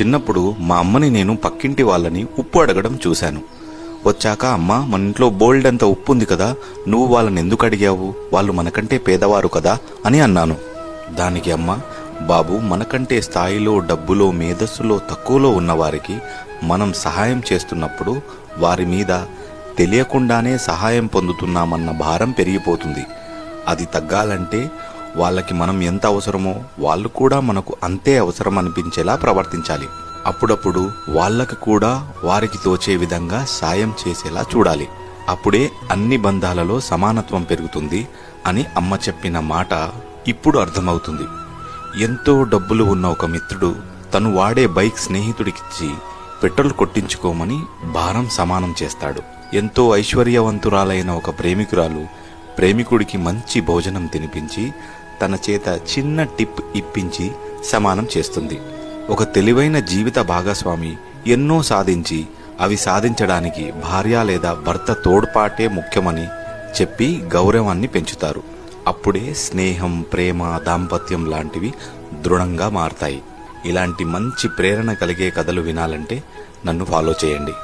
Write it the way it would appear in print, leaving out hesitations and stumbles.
చిన్నప్పుడు మా అమ్మని నేను పక్కింటి వాళ్ళని ఉప్పు అడగడం చూశాను. వచ్చాక అమ్మ, మన ఇంట్లో బోల్డ్ అంత ఉప్పు ఉంది కదా, నువ్వు వాళ్ళని ఎందుకు అడిగావు, వాళ్ళు మనకంటే పేదవారు కదా అని అన్నాను. దానికి అమ్మ, బాబు, మనకంటే స్థాయిలో, డబ్బులో, మేధస్సులో తక్కువలో ఉన్నవారికి మనం సహాయం చేస్తున్నప్పుడు వారి మీద తెలియకుండానే సహాయం పొందుతున్నామన్న భారం పెరిగిపోతుంది. అది తగ్గాలంటే వాళ్ళకి మనం ఎంత అవసరమో వాళ్ళు కూడా మనకు అంతే అవసరం అనిపించేలా ప్రవర్తించాలి. అప్పుడప్పుడు వాళ్ళకి కూడా వారికి తోచే విధంగా సాయం చేసేలా చూడాలి. అప్పుడే అన్ని బంధాలలో సమానత్వం పెరుగుతుంది అని అమ్మ చెప్పిన మాట ఇప్పుడు అర్థమవుతుంది. ఎంతో డబ్బులు ఉన్న ఒక మిత్రుడు తను వాడే బైక్ స్నేహితుడికిచ్చి పెట్రోల్ కొట్టించుకోమని భారం సమానం చేస్తాడు. ఎంతో ఐశ్వర్యవంతురాలైన ఒక ప్రేమికురాలు ప్రేమికుడికి మంచి భోజనం తినిపించి తన చేత చిన్న టిప్ ఇప్పించి సమానం చేస్తుంది. ఒక తెలివైన జీవిత భాగస్వామి ఎన్నో సాధించి అవి సాధించడానికి భార్య లేదా భర్త తోడ్పాటే ముఖ్యమని చెప్పి గౌరవాన్ని పెంచుతారు. అప్పుడే స్నేహం, ప్రేమ, దాంపత్యం లాంటివి దృఢంగా మారతాయి. ఇలాంటి మంచి ప్రేరణ కలిగే కథలు వినాలంటే నన్ను ఫాలో చేయండి.